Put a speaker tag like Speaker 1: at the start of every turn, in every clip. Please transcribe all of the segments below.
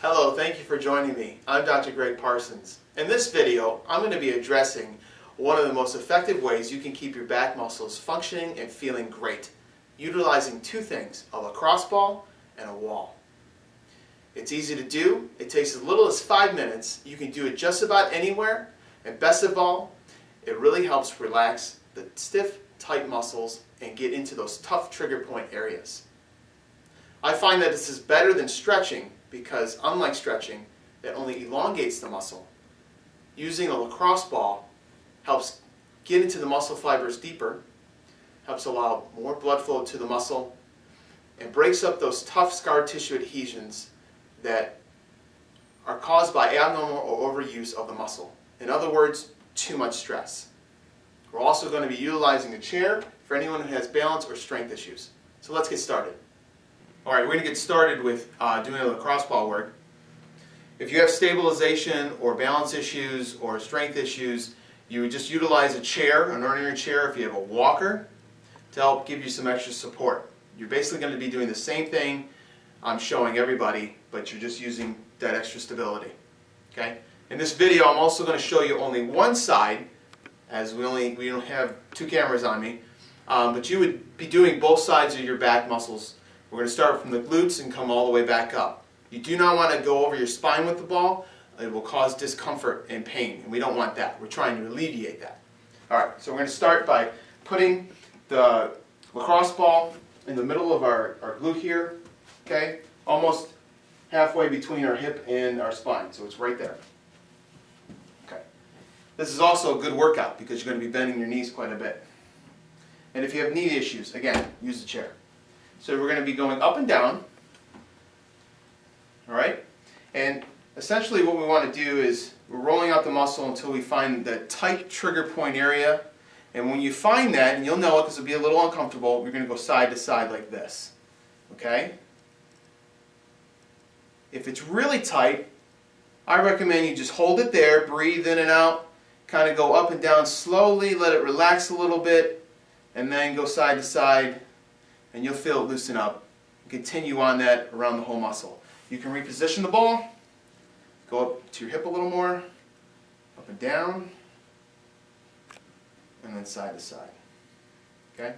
Speaker 1: Hello, thank you for joining me. I'm Dr. Greg Parsons. In this video, I'm going to be addressing one of the most effective ways you can keep your back muscles functioning and feeling great, utilizing two things, a lacrosse ball and a wall. It's easy to do, it takes as little as 5 minutes, you can do it just about anywhere, and best of all, it really helps relax the stiff, tight muscles and get into those tough trigger point areas. I find that this is better than stretching because, unlike stretching, it only elongates the muscle. Using a lacrosse ball helps get into the muscle fibers deeper, helps allow more blood flow to the muscle, and breaks up those tough scar tissue adhesions that are caused by abnormal or overuse of the muscle. In other words, too much stress. We're also going to be utilizing a chair for anyone who has balance or strength issues. So let's get started. Alright, we're going to get started with doing a lacrosse ball work. If you have stabilization or balance issues or strength issues, you would just utilize a chair, an ordinary chair, if you have a walker, to help give you some extra support. You're basically going to be doing the same thing I'm showing everybody, but you're just using that extra stability. Okay? In this video, I'm also going to show you only one side, as we don't have two cameras on me, but you would be doing both sides of your back muscles. We're going to start from the glutes and come all the way back up. You do not want to go over your spine with the ball. It will cause discomfort and pain, and we don't want that. We're trying to alleviate that. Alright, so we're going to start by putting the lacrosse ball in the middle of our glute here, okay? Almost halfway between our hip and our spine, so it's right there. Okay. This is also a good workout because you're going to be bending your knees quite a bit. And if you have knee issues, again, use the chair. So we're going to be going up and down, all right? And essentially what we want to do is we're rolling out the muscle until we find the tight trigger point area. And when you find that, and you'll know it because it'll be a little uncomfortable, we're going to go side to side like this, okay? If it's really tight, I recommend you just hold it there, breathe in and out, kind of go up and down slowly, let it relax a little bit, and then go side to side, and you'll feel it loosen up. Continue on that around the whole muscle. You can reposition the ball, go up to your hip a little more, up and down, and then side to side. Okay?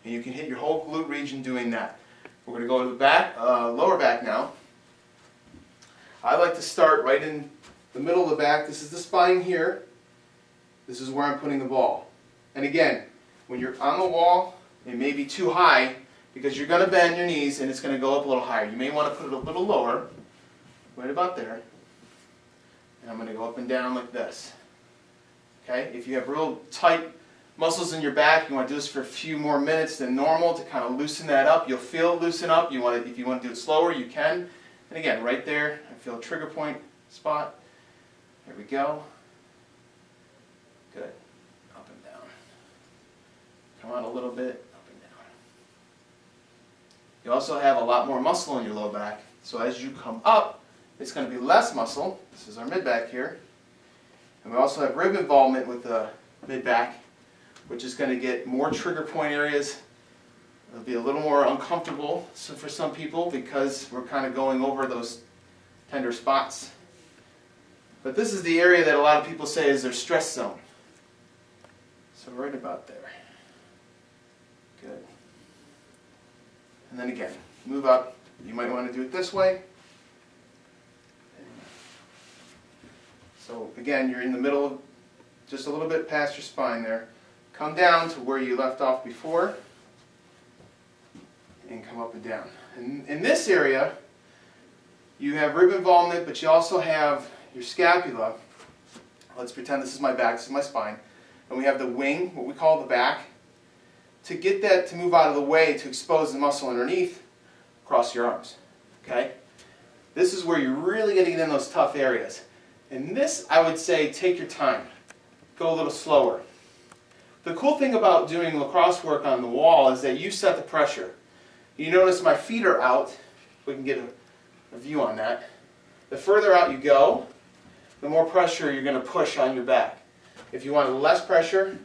Speaker 1: And you can hit your whole glute region doing that. We're going to go to the back, lower back now. I like to start right in the middle of the back. This is the spine here. This is where I'm putting the ball. And again, when you're on the wall, it may be too high because you're going to bend your knees and it's going to go up a little higher. You may want to put it a little lower, right about there. And I'm going to go up and down like this. Okay? If you have real tight muscles in your back, you want to do this for a few more minutes than normal to kind of loosen that up. You'll feel it loosen up. If you want to do it slower, you can. And again, right there, I feel a trigger point spot. There we go. Good. Up and down. Come on a little bit, up and down. You also have a lot more muscle in your low back. So as you come up, it's going to be less muscle. This is our mid-back here. And we also have rib involvement with the mid-back, which is going to get more trigger point areas. It'll be a little more uncomfortable for some people because we're kind of going over those tender spots. But this is the area that a lot of people say is their stress zone. So right about there. Good. And then again, move up. You might want to do it this way. So again, you're in the middle of just a little bit past your spine there. Come down to where you left off before. And come up and down. And in this area, you have rib involvement, but you also have your scapula. Let's pretend this is my back, this is my spine. And we have the wing, what we call the back. To get that to move out of the way to expose the muscle underneath, cross your arms. Okay? This is where you're really going to get in those tough areas. And this, I would say, take your time. Go a little slower. The cool thing about doing lacrosse work on the wall is that you set the pressure. You notice my feet are out. We can get a view on that. The further out you go, the more pressure you're going to push on your back. If you want less pressure,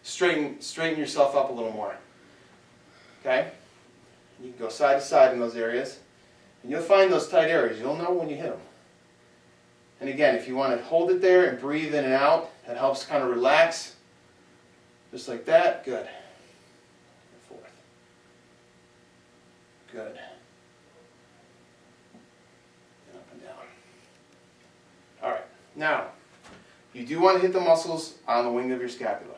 Speaker 1: straighten yourself up a little more. Okay? You can go side to side in those areas. And you'll find those tight areas. You'll know when you hit them. And again, if you want to hold it there and breathe in and out, that helps kind of relax. Just like that. Good. Forth. Good. And up and down. All right. Now, you do want to hit the muscles on the wing of your scapula.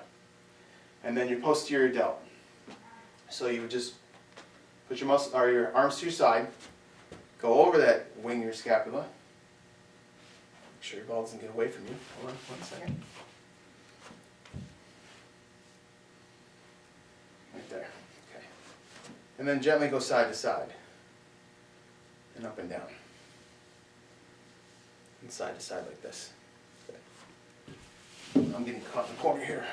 Speaker 1: And then your posterior delt. So you would just put your your arms to your side, go over that wing of your scapula. Make sure your ball doesn't get away from you. Hold on 1 second. Right there. Okay. And then gently go side to side. And up and down. And side to side like this. Okay. I'm getting caught in the corner here.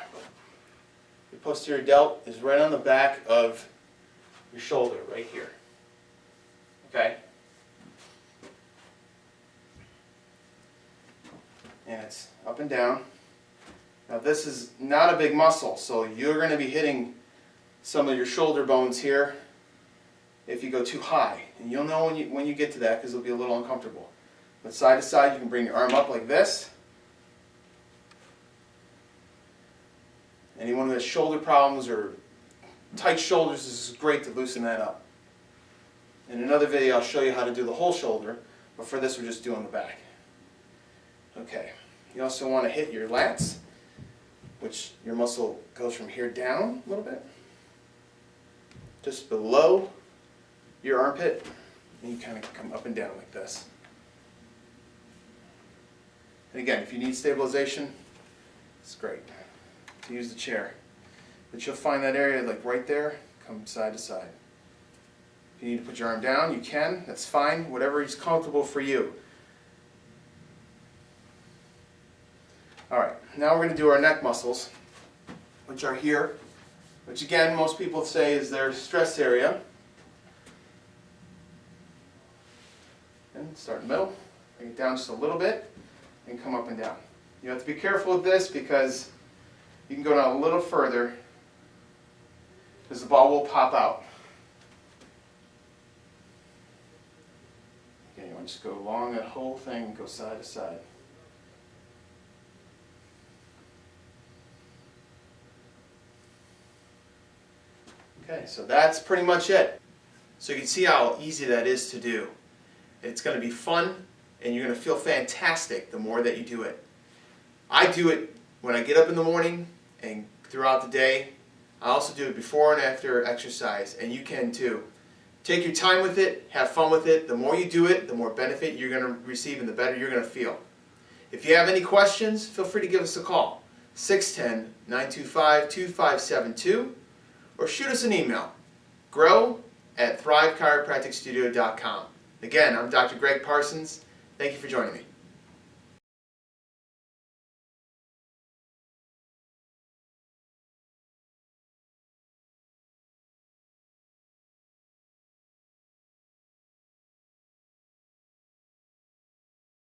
Speaker 1: Your posterior delt is right on the back of your shoulder, right here. Okay? And it's up and down. Now this is not a big muscle, so you're going to be hitting some of your shoulder bones here if you go too high. And you'll know when you get to that because it'll be a little uncomfortable. But side to side, you can bring your arm up like this. Anyone who has shoulder problems or tight shoulders, this is great to loosen that up. In another video, I'll show you how to do the whole shoulder, but for this, we're just doing the back. Okay. You also want to hit your lats, which your muscle goes from here down a little bit, just below your armpit, and you kind of come up and down like this. And again, if you need stabilization, it's great to use the chair. But you'll find that area like right there, come side to side. If you need to put your arm down, you can. That's fine. Whatever is comfortable for you. Alright, now we're going to do our neck muscles, which are here, which again, most people say is their stress area. And start in the middle, bring it down just a little bit, and come up and down. You have to be careful with this because you can go down a little further because the ball will pop out. Okay, you want to just go along that whole thing and go side to side. Okay, so that's pretty much it. So you can see how easy that is to do. It's going to be fun and you're going to feel fantastic the more that you do it. I do it when I get up in the morning and throughout the day. I also do it before and after exercise, and you can too. Take your time with it, have fun with it. The more you do it, the more benefit you're going to receive and the better you're going to feel. If you have any questions, feel free to give us a call, 610-925-2572, or shoot us an email, grow@thrivechiropracticstudio.com. Again, I'm Dr. Greg Parsons. Thank you for joining me.